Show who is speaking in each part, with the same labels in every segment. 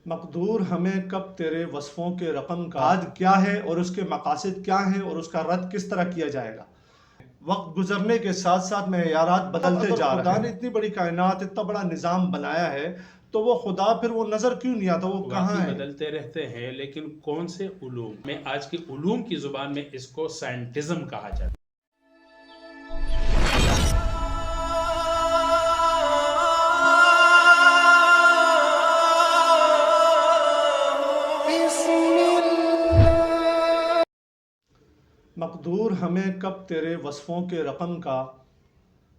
Speaker 1: مقدور ہمیں کب تیرے وصفوں کے رقم کا عاد کیا ہے اور اس کے مقاصد کیا ہیں اور اس کا رد کس طرح کیا جائے گا۔ وقت گزرنے کے ساتھ ساتھ معیارات بدلتے جا رہے ہیں۔ خدا نے اتنی بڑی کائنات، اتنا بڑا نظام بنایا ہے تو وہ خدا پھر وہ نظر کیوں نہیں آتا؟ وہ کہاں ہے؟
Speaker 2: بدلتے رہتے ہیں، لیکن کون سے علوم میں آج کی علوم کی زبان میں اس کو سائنٹزم کہا جاتا ہے۔
Speaker 1: مقدور ہمیں کب تیرے وصفوں کے رقم کا،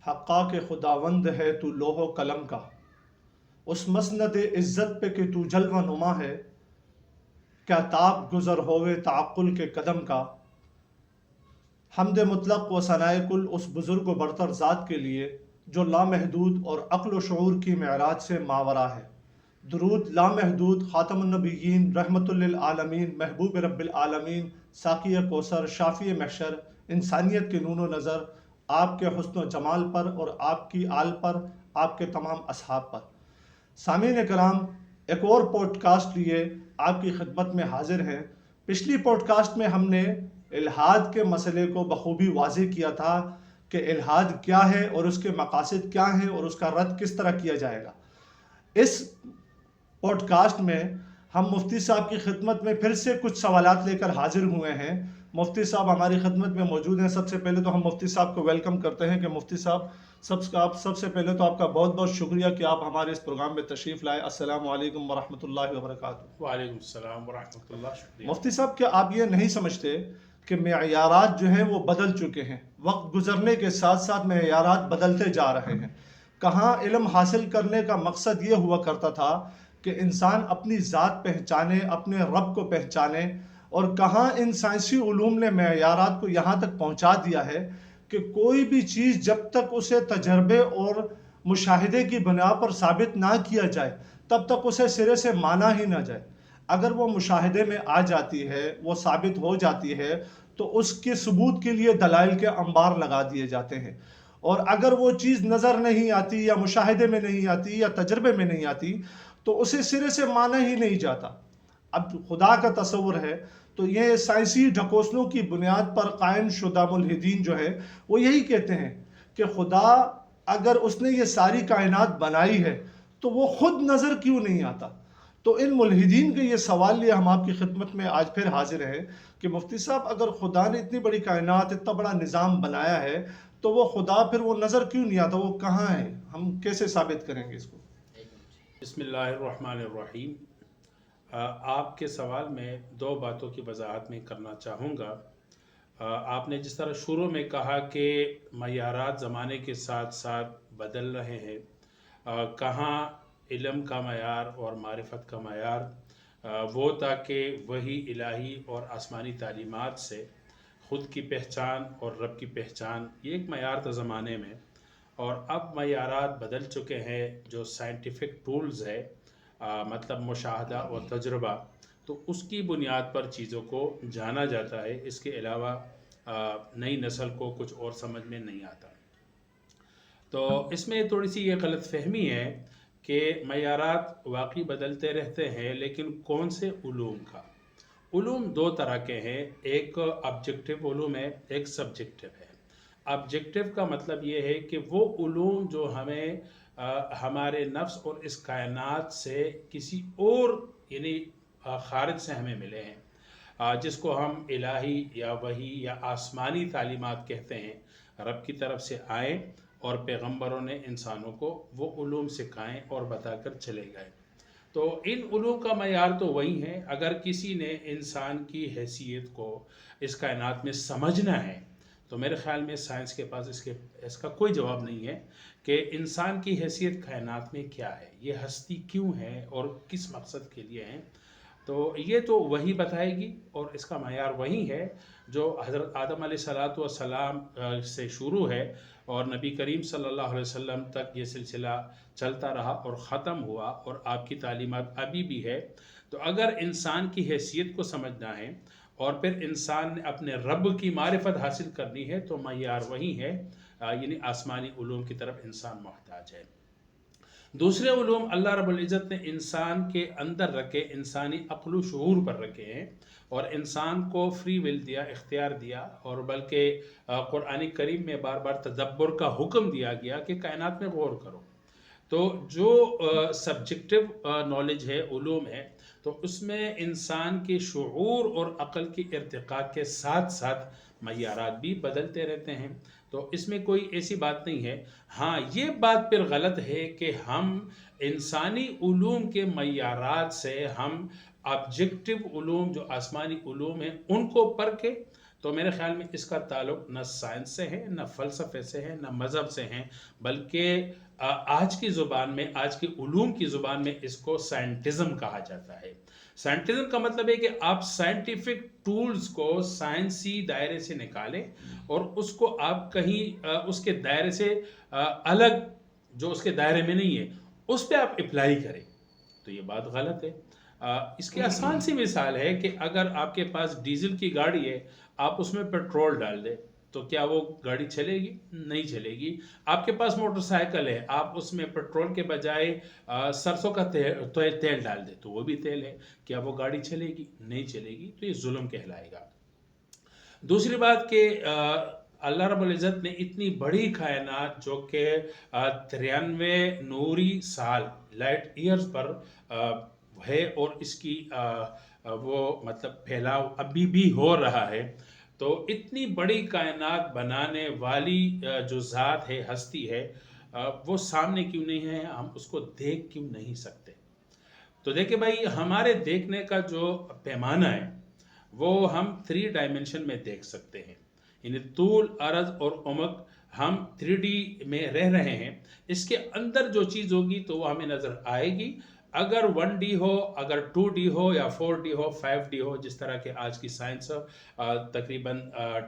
Speaker 1: حقا کہ خداوند ہے تو لوح و قلم کا۔ اس مسند عزت پہ کہ تو جلوہ نما ہے، کیا تاب گزر ہوئے تعقل کے قدم کا۔ حمد مطلق و ثنائے کل اس بزرگ و برتر ذات کے لیے جو لامحدود اور عقل و شعور کی معراج سے ماورا ہے۔ درود لامحدود خاتم النبیین، رحمت للعالمین، محبوب رب العالمین، ساقی کوثر، شافی محشر، انسانیت کے نون و نظر، آپ کے حسن و جمال پر اور آپ کی آل پر، آپ کے تمام اصحاب پر۔ سامعین کرام، ایک اور پوڈ کاسٹ لیے آپ کی خدمت میں حاضر ہیں۔ پچھلی پوڈ کاسٹ میں ہم نے الحاد کے مسئلے کو بخوبی واضح کیا تھا کہ الحاد کیا ہے اور اس کے مقاصد کیا ہیں اور اس کا رد کس طرح کیا جائے گا۔ اس پوڈ کاسٹ میں ہم مفتی صاحب کی خدمت میں پھر سے کچھ سوالات لے کر حاضر ہوئے ہیں۔ مفتی صاحب ہماری خدمت میں موجود ہیں۔ سب سے پہلے تو ہم مفتی صاحب کو ویلکم کرتے ہیں کہ مفتی صاحب سب سے پہلے تو آپ کا بہت بہت شکریہ کہ آپ ہمارے اس پروگرام میں تشریف لائے۔ السلام علیکم ورحمۃ اللہ وبرکاتہ۔
Speaker 2: وعلیکم السلام ورحمۃ اللہ، شکریہ۔
Speaker 1: مفتی صاحب، کیا آپ یہ نہیں سمجھتے کہ معیارات جو ہیں وہ بدل چکے ہیں؟ وقت گزرنے کے ساتھ ساتھ معیارات بدلتے جا رہے ہیں۔ کہاں علم حاصل کرنے کا مقصد یہ ہوا کرتا تھا کہ انسان اپنی ذات پہچانے، اپنے رب کو پہچانے، اور کہاں ان سائنسی علوم نے معیارات کو یہاں تک پہنچا دیا ہے کہ کوئی بھی چیز جب تک اسے تجربے اور مشاہدے کی بنا پر ثابت نہ کیا جائے تب تک اسے سرے سے مانا ہی نہ جائے۔ اگر وہ مشاہدے میں آ جاتی ہے، وہ ثابت ہو جاتی ہے، تو اس کے ثبوت کے لیے دلائل کے انبار لگا دیے جاتے ہیں۔ اور اگر وہ چیز نظر نہیں آتی یا مشاہدے میں نہیں آتی یا تجربے میں نہیں آتی تو اسے سرے سے مانا ہی نہیں جاتا۔ اب خدا کا تصور ہے تو یہ سائنسی ڈھکوسلوں کی بنیاد پر قائم شدہ ملحدین جو ہے وہ یہی کہتے ہیں کہ خدا اگر اس نے یہ ساری کائنات بنائی ہے تو وہ خود نظر کیوں نہیں آتا؟ تو ان ملحدین کے یہ سوال لیے ہم آپ کی خدمت میں آج پھر حاضر ہیں کہ مفتی صاحب، اگر خدا نے اتنی بڑی کائنات، اتنا بڑا نظام بنایا ہے تو وہ خدا پھر وہ نظر کیوں نہیں آتا؟ وہ کہاں ہے؟ ہم کیسے ثابت کریں گے اس کو؟
Speaker 2: بسم اللہ الرحمن الرحیم۔ آپ کے سوال میں دو باتوں کی وضاحت میں کرنا چاہوں گا۔ آپ نے جس طرح شروع میں کہا کہ معیارات زمانے کے ساتھ ساتھ بدل رہے ہیں، کہاں علم کا معیار اور معرفت کا معیار وہ تھا کہ وحی الہی اور آسمانی تعلیمات سے خود کی پہچان اور رب کی پہچان، یہ ایک معیار تھا زمانے میں، اور اب معیارات بدل چکے ہیں۔ جو سائنٹیفک ٹولز ہے، مطلب مشاہدہ اور تجربہ، تو اس کی بنیاد پر چیزوں کو جانا جاتا ہے۔ اس کے علاوہ نئی نسل کو کچھ اور سمجھ میں نہیں آتا۔ تو اس میں تھوڑی سی یہ غلط فہمی ہے کہ معیارات واقعی بدلتے رہتے ہیں، لیکن کون سے علوم کا؟ علوم دو طرح کے ہیں، ایک آبجیکٹیو علوم ہے، ایک سبجیکٹیو ہے۔ آبجیکٹیو کا مطلب یہ ہے کہ وہ علوم جو ہمیں ہمارے نفس اور اس کائنات سے کسی اور یعنی خارج سے ہمیں ملے ہیں، جس کو ہم الہی یا وحی یا آسمانی تعلیمات کہتے ہیں، رب کی طرف سے آئیں اور پیغمبروں نے انسانوں کو وہ علوم سکھائیں اور بتا کر چلے گئے۔ تو ان علوم کا معیار تو وہی ہے۔ اگر کسی نے انسان کی حیثیت کو اس کائنات میں سمجھنا ہے تو میرے خیال میں سائنس کے پاس اس کا کوئی جواب نہیں ہے کہ انسان کی حیثیت کائنات میں کیا ہے، یہ ہستی کیوں ہے اور کس مقصد کے لیے ہے۔ تو یہ تو وہی بتائے گی، اور اس کا معیار وہی ہے جو حضرت آدم علیہ السلام سے شروع ہے اور نبی کریم صلی اللہ علیہ وسلم تک یہ سلسلہ چلتا رہا اور ختم ہوا، اور آپ کی تعلیمات ابھی بھی ہے۔ تو اگر انسان کی حیثیت کو سمجھنا ہے اور پھر انسان نے اپنے رب کی معرفت حاصل کرنی ہے تو معیار وہی ہے، یعنی آسمانی علوم کی طرف انسان محتاج ہے۔ دوسرے علوم اللہ رب العزت نے انسان کے اندر رکھے، انسانی عقل و شعور پر رکھے ہیں، اور انسان کو فری ول دیا، اختیار دیا، اور بلکہ قرآن کریم میں بار بار تدبر کا حکم دیا گیا کہ کائنات میں غور کرو۔ تو جو سبجیکٹو نالج ہے، علوم ہے، تو اس میں انسان کے شعور اور عقل کی ارتقاء کے ساتھ ساتھ معیارات بھی بدلتے رہتے ہیں، تو اس میں کوئی ایسی بات نہیں ہے۔ ہاں، یہ بات پھر غلط ہے کہ ہم انسانی علوم کے معیارات سے ہم آبجیکٹو علوم جو آسمانی علوم ہیں ان کو پرکھیں، تو میرے خیال میں اس کا تعلق نہ سائنس سے ہے، نہ فلسفے سے ہے، نہ مذہب سے ہے، بلکہ آج کی زبان میں، آج کی علوم کی زبان میں اس کو سائنٹزم کہا جاتا ہے۔ سائنٹزم کا مطلب ہے کہ آپ سائنٹیفک ٹولز کو سائنسی دائرے سے نکالیں اور اس کو آپ کہیں اس کے دائرے سے الگ، جو اس کے دائرے میں نہیں ہے، اس پہ آپ اپلائی کریں، تو یہ بات غلط ہے۔ اس کی آسان سی مثال ہے کہ اگر آپ کے پاس ڈیزل کی گاڑی ہے، آپ اس میں پیٹرول ڈال دیں تو کیا وہ گاڑی چلے گی؟ نہیں چلے گی۔ آپ کے پاس موٹر سائیکل ہے، آپ اس میں پیٹرول کے بجائے سرسوں کا تیل ڈال دیں تو وہ بھی تیل ہے، کیا وہ گاڑی چلے گی؟ نہیں چلے گی، تو یہ ظلم کہلائے گا۔ دوسری بات کہ اللہ رب العزت نے اتنی بڑی کائنات جو کہ 93 نوری سال لائٹ ایئرز پر ہے، اور اس کی وہ مطلب پھیلاؤ ابھی بھی ہو رہا ہے، تو اتنی بڑی کائنات بنانے والی جو ذات ہے، ہستی ہے، وہ سامنے کیوں نہیں ہے؟ ہم اس کو دیکھ کیوں نہیں سکتے؟ تو دیکھیں بھائی، ہمارے دیکھنے کا جو پیمانہ ہے وہ ہم 3 ڈائمنشن میں دیکھ سکتے ہیں، یعنی طول، عرض اور عمق، ہم 3D میں رہ رہے ہیں۔ اس کے اندر جو چیز ہوگی تو وہ ہمیں نظر آئے گی، اگر 1D ہو، اگر 2D ہو، یا 4D ہو، 5D ہو، جس طرح کہ آج کی سائنس تقریباً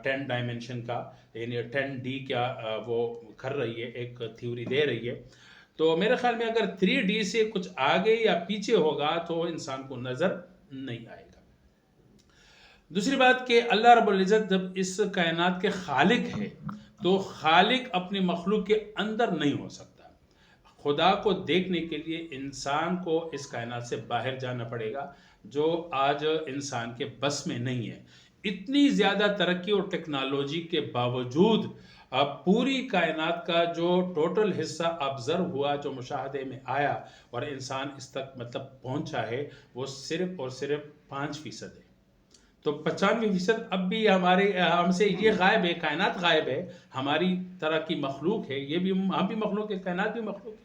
Speaker 2: 10 ڈائمنشن کا، یعنی 10D کا وہ کر رہی ہے، ایک تھیوری دے رہی ہے۔ تو میرے خیال میں اگر 3D سے کچھ آگے یا پیچھے ہوگا تو انسان کو نظر نہیں آئے گا۔ دوسری بات کہ اللہ رب العزت جب اس کائنات کے خالق ہے تو خالق اپنی مخلوق کے اندر نہیں ہو سکتا۔ خدا کو دیکھنے کے لیے انسان کو اس کائنات سے باہر جانا پڑے گا، جو آج انسان کے بس میں نہیں ہے۔ اتنی زیادہ ترقی اور ٹیکنالوجی کے باوجود اب پوری کائنات کا جو ٹوٹل حصہ آبزرو ہوا، جو مشاہدے میں آیا اور انسان اس تک مطلب پہنچا ہے، وہ صرف اور صرف 5% ہے۔ تو 95% اب بھی ہم سے یہ غائب ہے، کائنات غائب ہے، ہماری طرح کی مخلوق ہے، یہ بھی ہم بھی مخلوق ہے، کائنات بھی مخلوق ہے،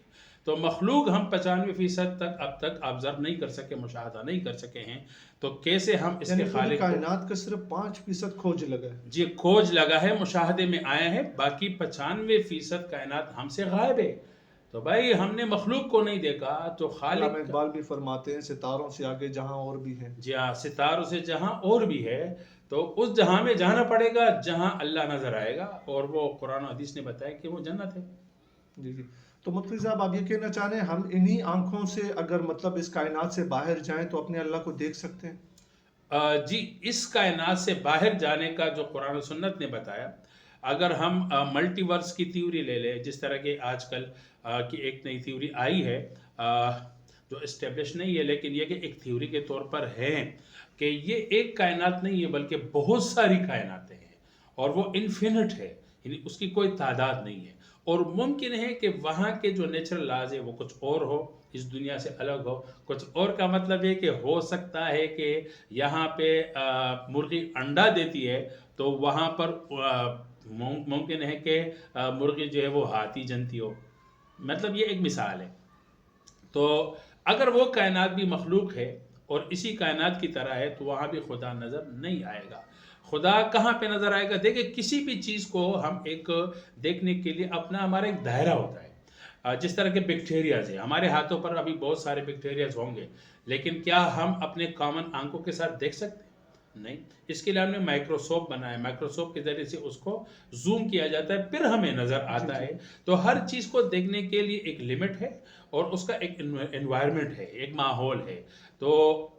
Speaker 2: تو مخلوق ہم 95% تک اب تک آبزرو نہیں کر سکے، مشاہدہ نہیں کر سکے ہیں، تو کیسے ہم اس کے خالق کو،
Speaker 1: کائنات کا صرف 5% کھوج لگا ہے؟
Speaker 2: جی، کھوج لگا ہے، مشاہدے میں آیا ہے، باقی 95% کائنات ہم سے غائب ہے۔ تو بھائی، ہم نے مخلوق کو نہیں دیکھا تو
Speaker 1: علامہ
Speaker 2: خالق،
Speaker 1: اقبال بھی فرماتے ہیں ستاروں سے آگے جہاں اور بھی ہیں۔
Speaker 2: جی ہاں، ستاروں سے جہاں اور بھی ہے، تو اس جہاں میں جانا پڑے گا جہاں اللہ نظر آئے گا، اور وہ قرآن و حدیث نے بتایا کہ وہ جنت ہے۔
Speaker 1: جی جی، تو مفتی صاحب آپ یہ کہنا چاہ رہے ہیں ہم انہی آنکھوں سے اگر مطلب اس کائنات سے باہر جائیں تو اپنے اللہ کو دیکھ سکتے ہیں؟
Speaker 2: جی، اس کائنات سے باہر جانے کا جو قرآن و سنت نے بتایا، اگر ہم ملٹی ورس کی تھیوری لے لیں، جس طرح کہ آج کل کی ایک نئی تھیوری آئی ہے، جو اسٹیبلش نہیں ہے لیکن یہ کہ ایک تھیوری کے طور پر ہے کہ یہ ایک کائنات نہیں ہے بلکہ بہت ساری کائناتیں ہیں، اور وہ انفینٹ ہے، یعنی اس کی کوئی تعداد نہیں ہے، اور ممکن ہے کہ وہاں کے جو نیچرل لاز ہے وہ کچھ اور ہو، اس دنیا سے الگ ہو کچھ اور۔ کا مطلب ہے کہ ہو سکتا ہے کہ یہاں پہ مرغی انڈا دیتی ہے تو وہاں پر ممکن ہے کہ مرغی جو ہے وہ ہاتھی جنتی ہو، مطلب یہ ایک مثال ہے۔ تو اگر وہ کائنات بھی مخلوق ہے اور اسی کائنات کی طرح ہے تو وہاں بھی خدا نظر نہیں آئے گا۔ خدا کہاں پہ نظر آئے گا؟ دیکھیں، کسی بھی چیز کو ہم ایک دیکھنے کے لیے ہمارا ایک دائرہ ہوتا ہے، جس طرح کے بیکٹیریاز ہیں، ہمارے ہاتھوں پر ابھی بہت سارے بیکٹیریاز ہوں گے، لیکن کیا ہم اپنے کامن آنکھوں کے ساتھ دیکھ سکتے ہیں؟ نہیں، اس کے لیے ہم نے مائکروسکوپ بنایا، مائکروسکوپ کے ذریعے سے اس کو زوم کیا جاتا ہے، پھر ہمیں نظر آتا ہے۔ تو ہر چیز کو دیکھنے کے لیے ایک لمٹ ہے، اور اس کا ایک انوائرمنٹ ہے، ایک ماحول ہے. تو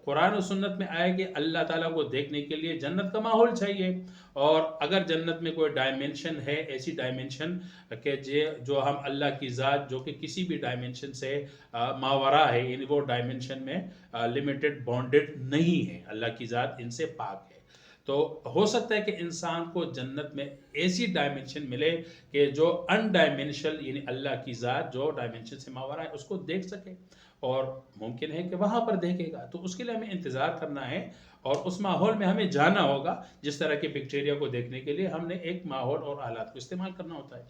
Speaker 2: قرآن و سنت میں آئے کہ اللہ تعالیٰ کو دیکھنے کے لیے جنت کا ماحول چاہیے. اور اگر جنت میں کوئی ڈائمنشن ہے، ایسی ڈائمنشن کہ جو ہم اللہ کی ذات جو کہ کسی بھی ڈائمنشن سے ماورا ہے، یعنی وہ ڈائمنشن میں لمیٹڈ باؤنڈیڈ نہیں ہے، اللہ کی ذات ان سے پاک ہے. تو ہو سکتا ہے کہ انسان کو جنت میں ایسی ڈائمنشن ملے کہ جو ان ڈائمنشنل، یعنی اللہ کی ذات جو ڈائمنشن سے ماورا ہے اس کو دیکھ سکے، اور ممکن ہے کہ وہاں پر دیکھے گا. تو اس کے لیے ہمیں انتظار کرنا ہے اور اس ماحول میں ہمیں جانا ہوگا. جس طرح کے بیکٹیریا کو دیکھنے کے لیے ہم نے ایک ماحول اور حالات کو استعمال کرنا ہوتا ہے.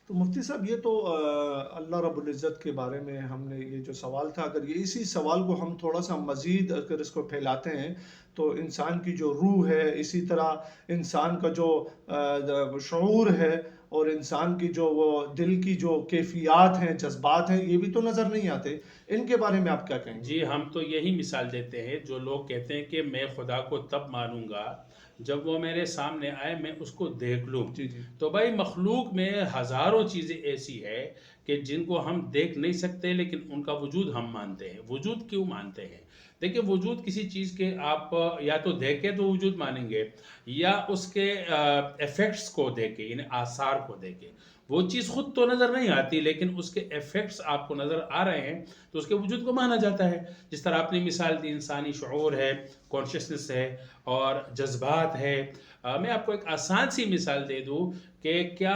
Speaker 1: تو مفتی صاحب یہ تو اللہ رب العزت کے بارے میں ہم نے یہ جو سوال تھا، اگر یہ اسی سوال کو ہم تھوڑا سا مزید اگر اس کو پھیلاتے ہیں تو انسان کی جو روح ہے، اسی طرح انسان کا جو شعور ہے اور انسان کی جو وہ دل کی جو کیفیات ہیں، جذبات ہیں، یہ بھی تو نظر نہیں آتے. ان کے بارے میں آپ کیا کہیں گے؟
Speaker 2: جی ہم تو یہی مثال دیتے ہیں. جو لوگ کہتے ہیں کہ میں خدا کو تب مانوں گا جب وہ میرے سامنے آئے، میں اس کو دیکھ لوں.
Speaker 1: جی جی
Speaker 2: تو بھائی مخلوق میں ہزاروں چیزیں ایسی ہے کہ جن کو ہم دیکھ نہیں سکتے لیکن ان کا وجود ہم مانتے ہیں. وجود کیوں مانتے ہیں؟ دیکھیں وجود کسی چیز کے آپ یا تو دیکھیں تو وجود مانیں گے، یا اس کے ایفیکٹس کو دیکھیں، یعنی آثار کو دیکھیں. وہ چیز خود تو نظر نہیں آتی لیکن اس کے ایفیکٹس آپ کو نظر آ رہے ہیں تو اس کے وجود کو مانا جاتا ہے. جس طرح آپ نے مثال دی، انسانی شعور ہے، کانشیسنس ہے اور جذبات ہے. میں آپ کو ایک آسان سی مثال دے دوں کہ کیا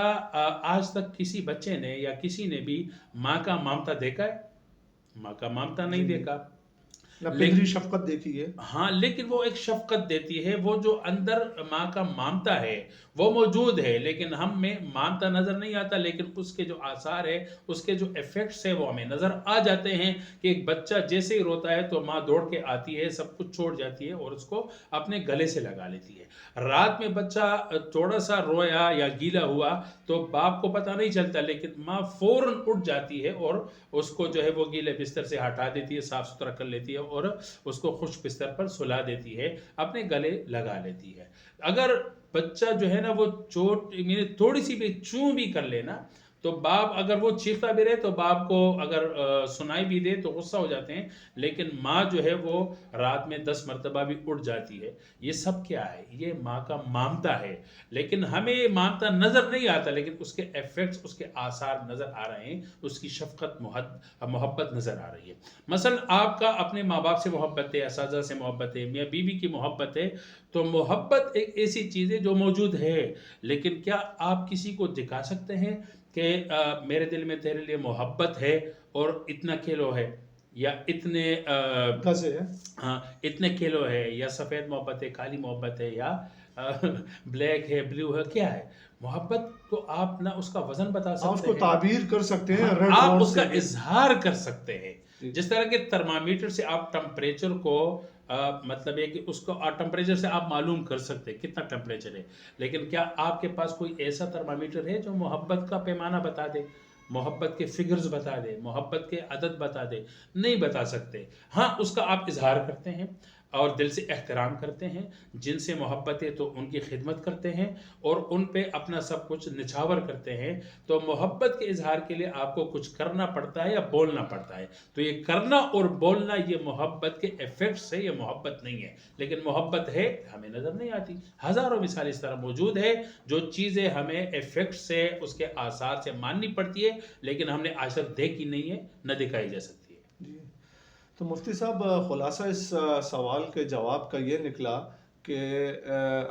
Speaker 2: آج تک کسی بچے نے یا کسی نے بھی ماں کا مامتا دیکھا ہے؟ ماں کا مامتا نہیں دیکھا.
Speaker 1: نہ پہلی شفقت دیکھی ہے.
Speaker 2: ہاں لیکن وہ ایک شفقت دیتی ہے، وہ جو اندر ماں کا مامتا ہے وہ موجود ہے، لیکن ہم میں مامتا نظر نہیں آتا، لیکن اس کے جو آثار ہے، اس کے جو ایفیکٹس ہے وہ ہمیں نظر آ جاتے ہیں. کہ ایک بچہ جیسے ہی روتا ہے تو ماں دوڑ کے آتی ہے، سب کچھ چھوڑ جاتی ہے اور اس کو اپنے گلے سے لگا لیتی ہے. رات میں بچہ تھوڑا سا رویا یا گیلا ہوا تو باپ کو پتہ نہیں چلتا، لیکن ماں فوراً اٹھ جاتی ہے اور اس کو جو ہے وہ گیلے بستر سے ہٹا دیتی ہے، صاف ستھرا کر لیتی ہے اور اس کو خوش بستر پر سلا دیتی ہے، اپنے گلے لگا لیتی ہے. اگر بچہ جو ہے نا وہ چوٹ تھوڑی سی بھی چوں بھی کر لینا تو باپ اگر وہ چیختا بھی رہے تو باپ کو اگر سنائی بھی دے تو غصہ ہو جاتے ہیں، لیکن ماں جو ہے وہ رات میں 10 مرتبہ بھی اٹھ جاتی ہے. یہ سب کیا ہے؟ یہ ماں کا مامتا ہے. لیکن ہمیں یہ مامتا نظر نہیں آتا لیکن اس کے ایفیکٹس، اس کے آثار نظر آ رہے ہیں، اس کی شفقت محبت نظر آ رہی ہے. مثلا آپ کا اپنے ماں باپ سے محبت ہے، اساتذہ سے محبت ہے، میاں بیوی کی محبت ہے. تو محبت ایک ایسی چیز ہے جو موجود ہے، لیکن کیا آپ کسی کو دکھا سکتے ہیں کہ میرے دل میں تیرے لیے محبت ہے اور اتنا کلو ہے یا اتنے
Speaker 1: گزے ہے؟
Speaker 2: ہاں اتنے کلو ہے، یا سفید محبت ہے، کالی محبت ہے، یا بلیک ہے، بلیو ہے، کیا ہے؟ محبت کو آپ نہ اس کا وزن بتا
Speaker 1: آپ اس
Speaker 2: سکتے
Speaker 1: کو
Speaker 2: ہیں،
Speaker 1: تعبیر کر سکتے ہیں ریڈ
Speaker 2: آپ
Speaker 1: روڈ
Speaker 2: اس کا
Speaker 1: سے.
Speaker 2: اظہار کر سکتے ہیں. جس طرح کے ترمامیٹر سے آپ ٹمپریچر کو مطلب ہے کہ اس کو ٹمپریچر سے آپ معلوم کر سکتے ہیں کتنا ٹمپریچر ہے، لیکن کیا آپ کے پاس کوئی ایسا ترمامیٹر ہے جو محبت کا پیمانہ بتا دے، محبت کے فگرز بتا دے، محبت کے عدد بتا دے؟ نہیں بتا سکتے. ہاں اس کا آپ اظہار کرتے ہیں اور دل سے احترام کرتے ہیں. جن سے محبت ہے تو ان کی خدمت کرتے ہیں اور ان پہ اپنا سب کچھ نچھاور کرتے ہیں. تو محبت کے اظہار کے لیے آپ کو کچھ کرنا پڑتا ہے یا بولنا پڑتا ہے. تو یہ کرنا اور بولنا یہ محبت کے ایفیکٹس ہے، یہ محبت نہیں ہے. لیکن محبت ہے، ہمیں نظر نہیں آتی. ہزاروں مثال اس طرح موجود ہے جو چیزیں ہمیں ایفیکٹ سے، اس کے آثار سے ماننی پڑتی ہے لیکن ہم نے آج تک دیکھی نہیں ہے، نہ دکھائی جا سکتی ہے.
Speaker 1: جی تو مفتی صاحب خلاصہ اس سوال کے جواب کا یہ نکلا کہ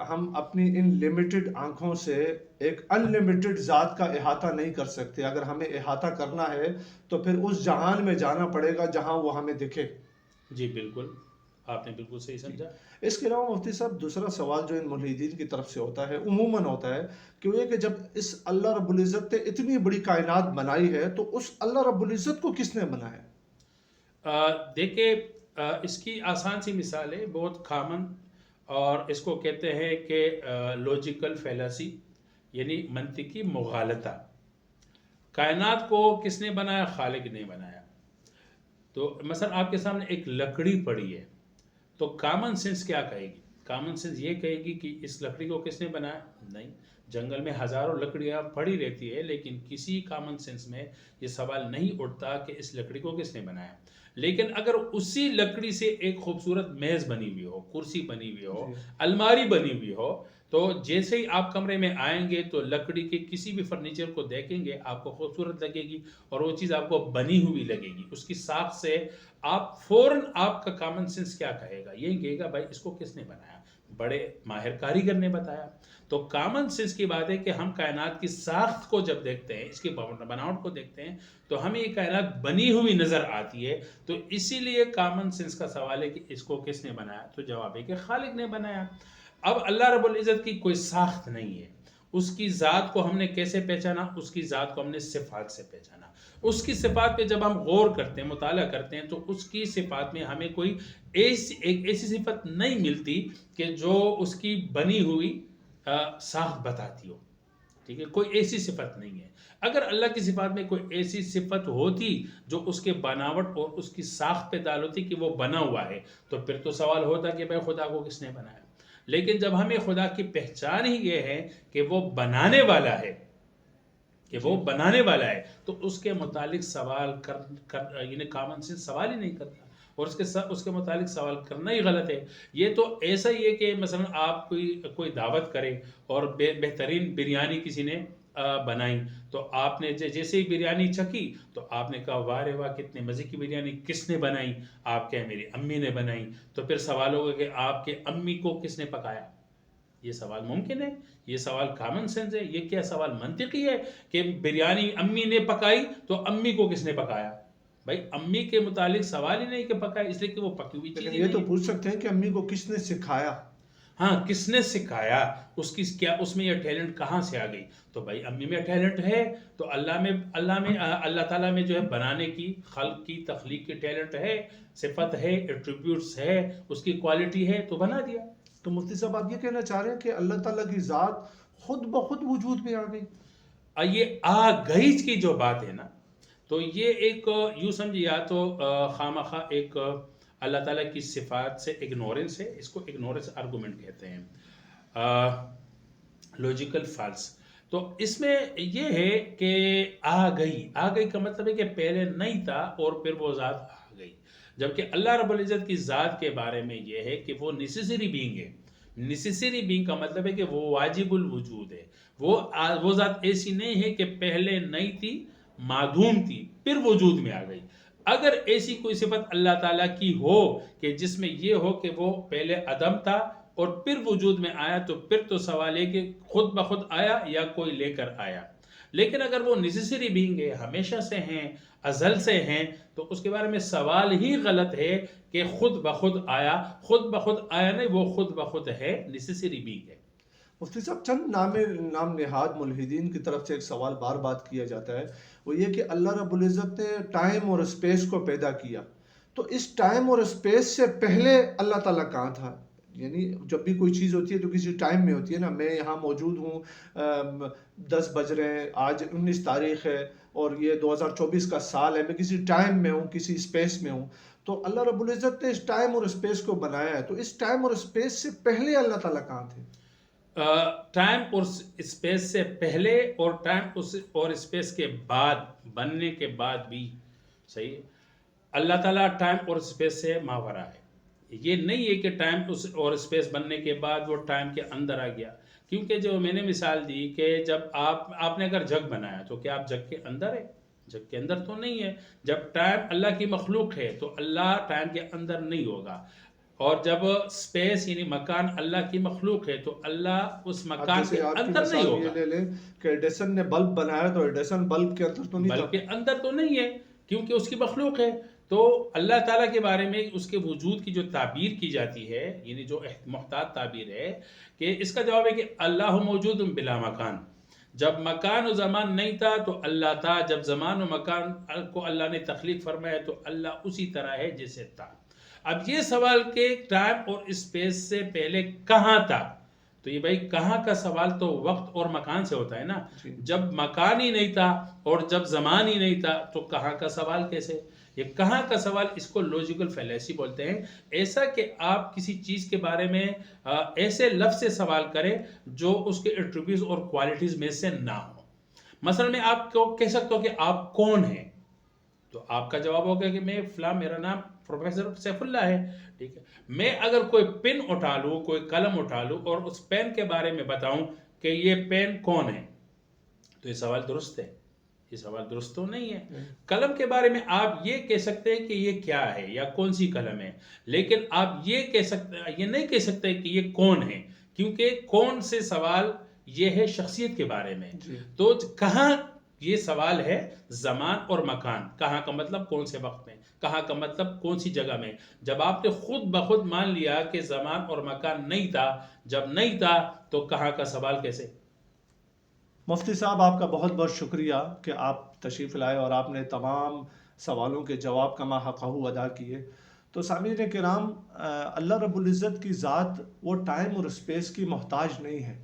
Speaker 1: ہم اپنی ان لمیٹڈ آنکھوں سے ایک ان لمیٹڈ ذات کا احاطہ نہیں کر سکتے. اگر ہمیں احاطہ کرنا ہے تو پھر اس جہان میں جانا پڑے گا جہاں وہ ہمیں دکھے.
Speaker 2: جی بالکل، آپ نے بالکل صحیح سمجھا.
Speaker 1: اس کے علاوہ مفتی صاحب دوسرا سوال جو ان ملحدین کی طرف سے ہوتا ہے، عموماً ہوتا ہے کہ وہ یہ کہ جب اس اللہ رب العزت نے اتنی بڑی کائنات بنائی ہے تو اس اللہ رب العزت کو کس نے بنایا؟
Speaker 2: دیکھیں اس کی آسان سی مثال ہے، بہت کامن، اور اس کو کہتے ہیں کہ لوجیکل فیلاسی، یعنی منطقی مغالطہ. کائنات کو کس نے بنایا؟ خالق نے بنایا. تو مثلا آپ کے سامنے ایک لکڑی پڑی ہے تو کامن سینس کیا کہے گی؟ کامن سینس یہ کہے گی کہ اس لکڑی کو کس نے بنایا؟ نہیں. جنگل میں ہزاروں لکڑیاں پڑی رہتی ہے، لیکن کسی کامن سینس میں یہ سوال نہیں اٹھتا کہ اس لکڑی کو کس نے بنایا. لیکن اگر اسی لکڑی سے ایک خوبصورت میز بنی ہوئی ہو، کرسی بنی ہوئی ہو، الماری بنی ہوئی ہو، تو جیسے ہی آپ کمرے میں آئیں گے تو لکڑی کے کسی بھی فرنیچر کو دیکھیں گے آپ کو خوبصورت لگے گی، اور وہ چیز آپ کو بنی ہوئی لگے گی. اس کی ساخت سے آپ فوراً آپ کا کامن سینس کیا کہے گا؟ یہ کہے گا بھائی اس کو کس نے بنایا؟ بڑے ماہر کاریگر نے بتایا. تو کامن سینس کی بات ہے کہ ہم کائنات کی ساخت کو جب دیکھتے ہیں، اس کی بناوٹ کو دیکھتے ہیں، تو ہمیں یہ کائنات بنی ہوئی نظر آتی ہے. تو اسی لیے کامن سینس کا سوال ہے کہ اس کو کس نے بنایا؟ تو جواب ہے کہ خالق نے بنایا. اب اللہ رب العزت کی کوئی ساخت نہیں ہے. اس کی ذات کو ہم نے کیسے پہچانا؟ اس کی ذات کو ہم نے صفات سے پہچانا. اس کی صفات پہ جب ہم غور کرتے ہیں، مطالعہ کرتے ہیں، تو اس کی صفات میں ہمیں کوئی ایک ایسی صفت نہیں ملتی کہ جو اس کی بنی ہوئی ساخت بتاتی ہو. ٹھیک ہے، کوئی ایسی صفت نہیں ہے. اگر اللہ کی صفات میں کوئی ایسی صفت ہوتی جو اس کے بناوٹ اور اس کی ساخت پہ دال ہوتی کہ وہ بنا ہوا ہے، تو پھر تو سوال ہوتا کہ بھائی خدا کو کس نے بنایا. لیکن جب ہمیں خدا کی پہچان ہی یہ ہے کہ وہ بنانے والا ہے، تو اس کے متعلق سوال یعنی کامن سینس سوال ہی نہیں کرتا، اور اس کے متعلق سوال کرنا ہی غلط ہے. یہ تو ایسا ہی ہے کہ مثلا آپ کوئی دعوت کرے اور بہترین بریانی کسی نے بنائی، تو آپ نے جیسے ہی بریانی چکھی تو آپ نے کہا واہ رے واہ کتنے مزے کی بریانی، کس نے بنائی؟ آپ کہیں میری امی نے بنائی. تو پھر سوال ہوگا کہ آپ کے امی کو کس نے پکایا؟ یہ سوال ممکن ہے، یہ سوال کامن سینس ہے. یہ کیا سوال منطقی ہے کہ بریانی امی نے پکائی تو امی کو کس نے پکایا؟ بھائی امی کے متعلق سوال ہی نہیں کہ پکایا، اس لیے کہ وہ پکی ہوئی چیز ہی
Speaker 1: یہ
Speaker 2: نہیں
Speaker 1: تو
Speaker 2: ہے.
Speaker 1: پوچھ سکتے ہیں کہ امی کو کس نے سکھایا.
Speaker 2: ہاں، کس نے سکھایا؟ اس میں یہ ٹیلنٹ کہاں سے آ گئی؟ تو بھائی امی میں ٹیلنٹ ہے، تو اللہ تعالیٰ میں جو ہے بنانے کی، خلق کی، تخلیق کی ٹیلنٹ ہے، صفت ہے، ایٹریبیوٹس ہے، اس کی کوالٹی ہے، تو بنا دیا.
Speaker 1: تو مفتی صاحب آپ یہ کہنا چاہ رہے ہیں کہ اللہ تعالیٰ کی ذات خود بخود وجود میں آ گئی؟
Speaker 2: یہ آ گئی کی جو بات ہے نا، تو یہ ایک یوں سمجھے، یا تو خامخواہ ایک اللہ تعالیٰ کی صفات سے اگنورنس ہے. اس کو اگنورنس آرگومنٹ کہتے ہیں، لوجیکل فالس. تو اس میں یہ ہے کہ آ گئی کا مطلب ہے کہ پہلے نہیں تھا اور پھر وہ ذات آ گئی. جبکہ اللہ رب العزت کی ذات کے بارے میں یہ ہے کہ وہ نیسیسری بینگ ہے. نیسیسری بینگ کا مطلب ہے کہ وہ واجب الوجود ہے. وہ ذات ایسی نہیں ہے کہ پہلے نہیں تھی، معدوم تھی، پھر وجود میں آ گئی. اگر ایسی کوئی صفت اللہ تعالیٰ کی ہو کہ جس میں یہ ہو کہ وہ پہلے عدم تھا اور پھر وجود میں آیا، تو پھر تو سوال ہے کہ خود بخود آیا یا کوئی لے کر آیا. لیکن اگر وہ نیسیسری بینگ ہے، ہمیشہ سے ہیں، ازل سے ہیں، تو اس کے بارے میں سوال ہی غلط ہے کہ خود بخود آیا. خود بخود آیا نہیں، وہ خود بخود ہے، نیسیسری بینگ ہے.
Speaker 1: مفتی صاحب چند نام نہاد ملحدین کی طرف سے ایک سوال بار بات کیا جاتا ہے، وہ یہ کہ اللہ رب العزت نے ٹائم اور اسپیس کو پیدا کیا، تو اس ٹائم اور اسپیس سے پہلے اللہ تعالیٰ کہاں تھا؟ یعنی جب بھی کوئی چیز ہوتی ہے تو کسی ٹائم میں ہوتی ہے نا. میں یہاں موجود ہوں، 10 بج رہے ہیں، آج 19 تاریخ ہے اور یہ 2024 کا سال ہے، میں کسی ٹائم میں ہوں، کسی اسپیس میں ہوں. تو اللہ رب العزت نے اس ٹائم اور اسپیس کو بنایا ہے، تو اس ٹائم اور اسپیس سے پہلے اللہ تعالیٰ کہاں تھے؟
Speaker 2: ٹائم اور اسپیس سے پہلے اور ٹائم اور اسپیس کے بعد، بننے کے بعد بھی صحیح ہے. اللہ تعالیٰ ٹائم اور اسپیس سے ماورا ہے. یہ نہیں ہے کہ ٹائم اور اسپیس بننے کے بعد وہ ٹائم کے اندر آ گیا. کیونکہ جو میں نے مثال دی کہ جب آپ نے اگر جگ بنایا تو کیا آپ جگ کے اندر ہے؟ جگ کے اندر تو نہیں ہے. جب ٹائم اللہ کی مخلوق ہے تو اللہ ٹائم کے اندر نہیں ہوگا. اور جب اسپیس یعنی مکان اللہ کی مخلوق ہے تو اللہ اس مکان کے اندر نہیں ہوگا.
Speaker 1: یہ لے لیں کہ ایڈیسن نے بلب بنایا تو ایڈیسن بلب کے اندر تو نہیں تھا.
Speaker 2: بلب کے اندر تو نہیں ہے کیونکہ اس کی مخلوق ہے. تو اللہ تعالیٰ کے بارے میں اس کے وجود کی جو تعبیر کی جاتی ہے، یعنی جو محتاط تعبیر ہے، کہ اس کا جواب ہے کہ اللہ موجود بلا مکان. جب مکان و زمان نہیں تھا تو اللہ تھا. جب زمان و مکان کو اللہ نے تخلیق فرمایا تو اللہ اسی طرح ہے جیسے تھا. اب یہ سوال کہ ٹائم اور اسپیس سے پہلے کہاں تھا، تو یہ بھائی کہاں کا سوال تو وقت اور مکان سے ہوتا ہے نا. جب مکان ہی نہیں تھا اور جب زمان ہی نہیں تھا تو کہاں کا سوال کیسے؟ یہ کہاں کا سوال، اس کو لوجیکل فیلیسی بولتے ہیں. ایسا کہ آپ کسی چیز کے بارے میں ایسے لفظ سے سوال کریں جو اس کے ایٹریبیوٹس اور کوالٹیز میں سے نہ ہو. مثلا میں آپ کو کہہ سکتا ہوں کہ آپ کون ہیں، تو آپ کا جواب ہوگا کہ میں فلاں، میرا نام پروفیسر سیف اللہ ہے. ٹھیک ہے. میں اگر کوئی پن اٹھا لوں، کوئی قلم اٹھا لوں اور اس پین کے بارے میں بتاؤں کہ یہ پین کون ہے، تو یہ سوال درست ہے؟ یہ سوال درست تو نہیں ہے. قلم کے بارے میں آپ یہ کہہ سکتے ہیں کہ یہ کیا ہے یا کون سی قلم ہے، لیکن آپ یہ نہیں کہہ سکتے کہ یہ کون ہے، کیونکہ کون سے سوال یہ ہے شخصیت کے بارے میں. تو کہاں یہ سوال ہے زمان اور مکان. کہاں کا مطلب کون سے وقت میں، کہاں کا مطلب کون سی جگہ میں. جب آپ نے خود بخود مان لیا کہ زمان اور مکان نہیں تھا، جب نہیں تھا تو کہاں کا سوال کیسے؟
Speaker 1: مفتی صاحب آپ کا بہت بہت شکریہ کہ آپ تشریف لائے اور آپ نے تمام سوالوں کے جواب کما حقہ ادا کیے. تو سامعین کرام، اللہ رب العزت کی ذات وہ ٹائم اور اسپیس کی محتاج نہیں ہے.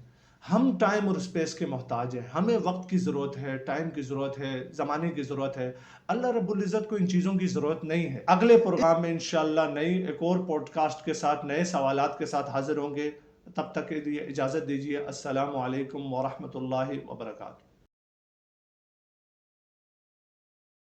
Speaker 1: ہم ٹائم اور اسپیس کے محتاج ہیں. ہمیں وقت کی ضرورت ہے، ٹائم کی ضرورت ہے، زمانے کی ضرورت ہے. اللہ رب العزت کو ان چیزوں کی ضرورت نہیں ہے. اگلے پروگرام میں انشاءاللہ نئی ایک اور پوڈ کاسٹ کے ساتھ، نئے سوالات کے ساتھ حاضر ہوں گے. تب تک کے لیے اجازت دیجیے. السلام علیکم ورحمۃ اللہ وبرکاتہ.